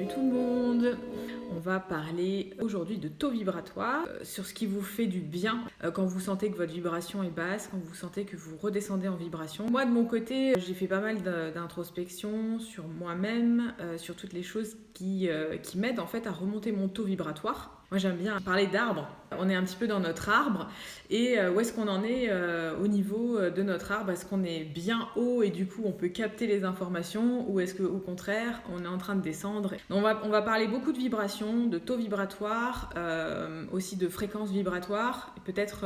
tout le monde. On va parler aujourd'hui de taux vibratoire, sur ce qui vous fait du bien quand vous sentez que votre vibration est basse, quand vous sentez que vous redescendez en vibration. Moi de mon côté, j'ai fait pas mal d'introspection sur moi-même, sur toutes les choses qui m'aident en fait à remonter mon taux vibratoire. Moi j'aime bien parler d'arbre. On est un petit peu dans notre arbre et où est-ce qu'on en est au niveau de notre arbre? Est-ce qu'on est bien haut et du coup on peut capter les informations ou est-ce qu'au contraire on est en train de descendre? Donc, on va parler beaucoup de vibrations, de taux vibratoire, aussi de fréquences vibratoires et peut-être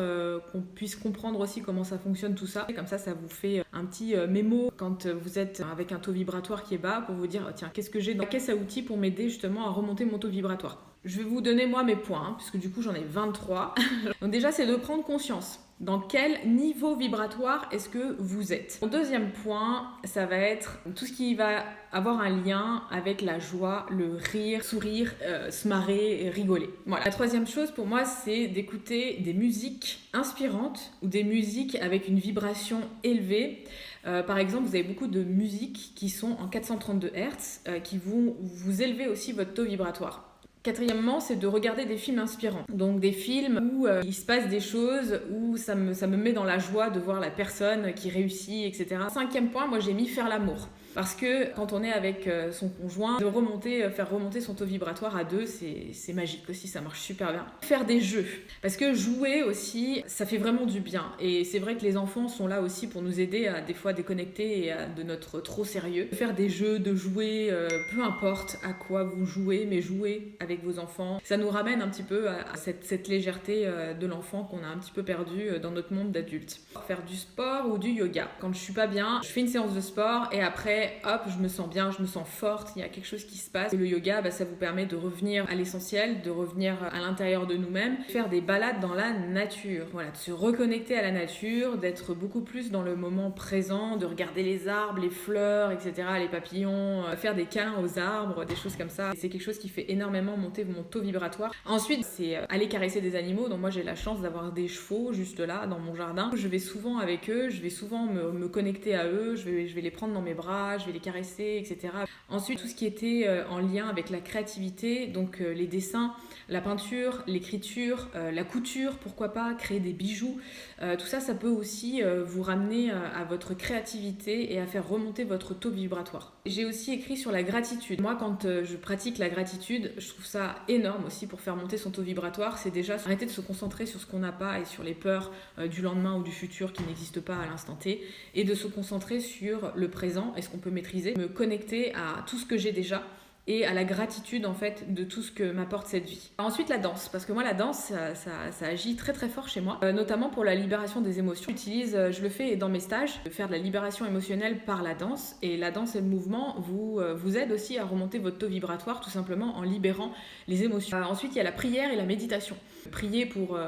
qu'on puisse comprendre aussi comment ça fonctionne tout ça. Et comme ça vous fait un petit mémo quand vous êtes avec un taux vibratoire qui est bas pour vous dire tiens, qu'est-ce que j'ai dans la caisse à outils pour m'aider justement à remonter mon taux vibratoire. Je vais vous donner moi mes points, puisque du coup j'en ai 23. Donc déjà c'est de prendre conscience. Dans quel niveau vibratoire est-ce que vous êtes? Mon deuxième point, ça va être tout ce qui va avoir un lien avec la joie, le rire, sourire, se marrer, rigoler. Voilà. La troisième chose pour moi, c'est d'écouter des musiques inspirantes ou des musiques avec une vibration élevée. Par exemple, vous avez beaucoup de musiques qui sont en 432 Hz qui vont vous élever aussi votre taux vibratoire. Quatrièmement, c'est de regarder des films inspirants. Donc des films où il se passe des choses, où ça me met dans la joie de voir la personne qui réussit, etc. Cinquième point, moi j'ai mis faire l'amour. Parce que quand on est avec son conjoint, faire remonter son taux vibratoire à deux, c'est magique aussi, ça marche super bien. Faire des jeux. Parce que jouer aussi, ça fait vraiment du bien. Et c'est vrai que les enfants sont là aussi pour nous aider à des fois déconnecter de notre trop sérieux. Faire des jeux, de jouer, peu importe à quoi vous jouez, mais jouer avec vos enfants. Ça nous ramène un petit peu à cette légèreté de l'enfant qu'on a un petit peu perdu dans notre monde d'adulte. Faire du sport ou du yoga. Quand je suis pas bien, je fais une séance de sport et après, hop, je me sens bien, je me sens forte, il y a quelque chose qui se passe. Et le yoga, ça vous permet de revenir à l'essentiel, de revenir à l'intérieur de nous-mêmes, faire des balades dans la nature, voilà, de se reconnecter à la nature, d'être beaucoup plus dans le moment présent, de regarder les arbres, les fleurs, etc., les papillons, faire des câlins aux arbres, des choses comme ça. C'est quelque chose qui fait énormément monter mon taux vibratoire. Ensuite, c'est aller caresser des animaux. Donc moi, j'ai la chance d'avoir des chevaux juste là, dans mon jardin. Je vais souvent avec eux, je vais souvent me connecter à eux, je vais les prendre dans mes bras, je vais les caresser, etc. Ensuite, tout ce qui était en lien avec la créativité, donc les dessins, la peinture, l'écriture, la couture, pourquoi pas, créer des bijoux. Tout ça, ça peut aussi vous ramener à votre créativité et à faire remonter votre taux vibratoire. J'ai aussi écrit sur la gratitude. Moi, quand je pratique la gratitude, je trouve ça énorme aussi pour faire monter son taux vibratoire. C'est déjà arrêter de se concentrer sur ce qu'on n'a pas et sur les peurs du lendemain ou du futur qui n'existent pas à l'instant T et de se concentrer sur le présent et ce qu'on peut maîtriser, me connecter à tout ce que j'ai déjà et à la gratitude en fait de tout ce que m'apporte cette vie. Ensuite la danse, parce que moi la danse ça agit très très fort chez moi, notamment pour la libération des émotions. Je le fais dans mes stages, de faire de la libération émotionnelle par la danse, et la danse et le mouvement vous aident aussi à remonter votre taux vibratoire tout simplement en libérant les émotions. Ensuite il y a la prière et la méditation. Prier pour...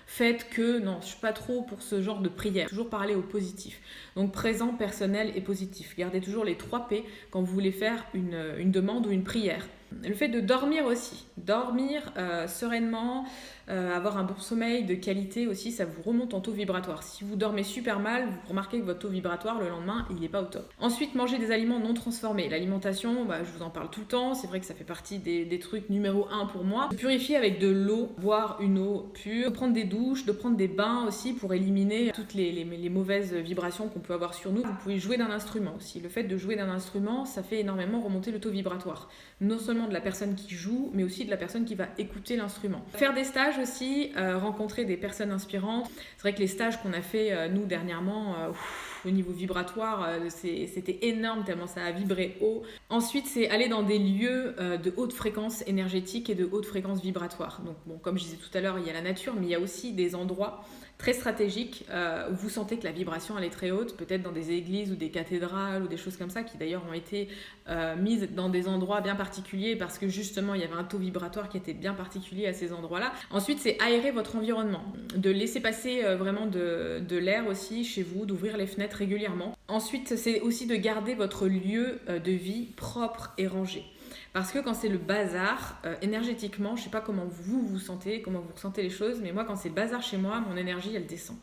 Faites que, non, je suis pas trop pour ce genre de prière. Toujours parler au positif. Donc présent, personnel et positif. Gardez toujours les 3 P quand vous voulez faire une demande ou une prière. Le fait de dormir aussi. Dormir sereinement, avoir un bon sommeil de qualité aussi, ça vous remonte en taux vibratoire. Si vous dormez super mal, vous remarquez que votre taux vibratoire le lendemain, il n'est pas au top. Ensuite, manger des aliments non transformés. L'alimentation, je vous en parle tout le temps. C'est vrai que ça fait partie des trucs numéro 1 pour moi. Se purifier avec de l'eau, boire une eau pure, de prendre des douches, de prendre des bains aussi pour éliminer toutes les mauvaises vibrations qu'on peut avoir sur nous. Vous pouvez jouer d'un instrument aussi. Le fait de jouer d'un instrument, ça fait énormément remonter le taux vibratoire. Non seulement de la personne qui joue, mais aussi de la personne qui va écouter l'instrument. Faire des stages aussi, rencontrer des personnes inspirantes. C'est vrai que les stages qu'on a fait, nous, dernièrement, au niveau vibratoire, c'était énorme tellement ça a vibré haut. Ensuite, c'est aller dans des lieux de haute fréquence énergétique et de haute fréquence vibratoire. Donc, bon, comme je disais tout à l'heure, il y a la nature, mais il y a aussi des endroits très stratégiques où vous sentez que la vibration elle est très haute, peut-être dans des églises ou des cathédrales ou des choses comme ça qui d'ailleurs ont été mises dans des endroits bien particuliers parce que justement il y avait un taux vibratoire qui était bien particulier à ces endroits-là. Ensuite, c'est aérer votre environnement, de laisser passer vraiment de l'air aussi chez vous, d'ouvrir les fenêtres régulièrement. Ensuite, c'est aussi de garder votre lieu de vie propre et rangé. Parce que quand c'est le bazar, énergétiquement, je sais pas comment vous vous sentez, comment vous ressentez les choses, mais moi quand c'est le bazar chez moi, mon énergie elle descend.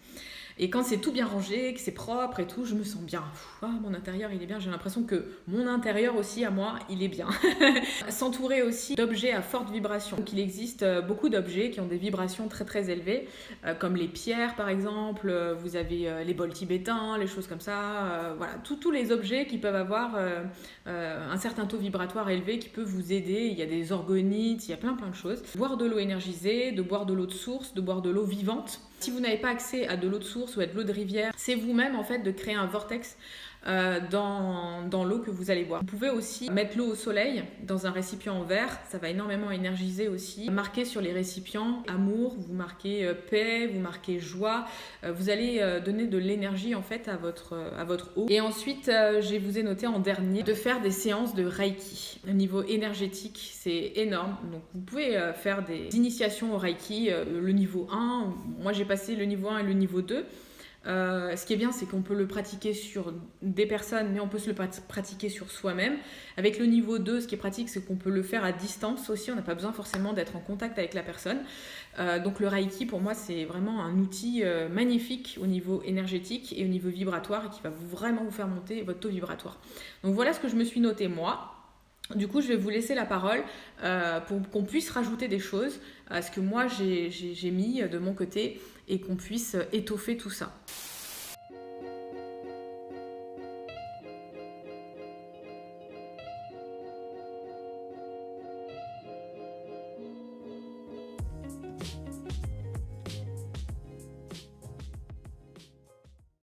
Et quand c'est tout bien rangé, que c'est propre et tout, je me sens bien. Mon intérieur, il est bien. J'ai l'impression que mon intérieur aussi, à moi, il est bien. S'entourer aussi d'objets à forte vibration. Donc, il existe beaucoup d'objets qui ont des vibrations très très élevées, comme les pierres par exemple. Vous avez les bols tibétains, les choses comme ça. Voilà, tous les objets qui peuvent avoir un certain taux vibratoire élevé qui peut vous aider. Il y a des orgonites, il y a plein de choses. Boire de l'eau énergisée, de boire de l'eau de source, de boire de l'eau vivante. Si vous n'avez pas accès à de l'eau de source ou à de l'eau de rivière, c'est vous-même en fait de créer un vortex dans l'eau que vous allez boire. Vous pouvez aussi mettre l'eau au soleil dans un récipient en verre, ça va énormément énergiser aussi. Marquez sur les récipients amour, vous marquez paix, vous marquez joie, vous allez donner de l'énergie en fait à votre eau. Et ensuite, je vous ai noté en dernier de faire des séances de Reiki. Au niveau énergétique, c'est énorme. Donc vous pouvez faire des initiations au Reiki, le niveau 1. Moi j'ai passé le niveau 1 et le niveau 2. Ce qui est bien, c'est qu'on peut le pratiquer sur des personnes, mais on peut se le pratiquer sur soi-même. Avec le niveau 2, ce qui est pratique, c'est qu'on peut le faire à distance aussi. On n'a pas besoin forcément d'être en contact avec la personne. Donc le Reiki, pour moi, c'est vraiment un outil magnifique au niveau énergétique et au niveau vibratoire et qui va vraiment vous faire monter votre taux vibratoire. Donc voilà ce que je me suis noté moi. Du coup, je vais vous laisser la parole pour qu'on puisse rajouter des choses à ce que moi j'ai mis de mon côté et qu'on puisse étoffer tout ça.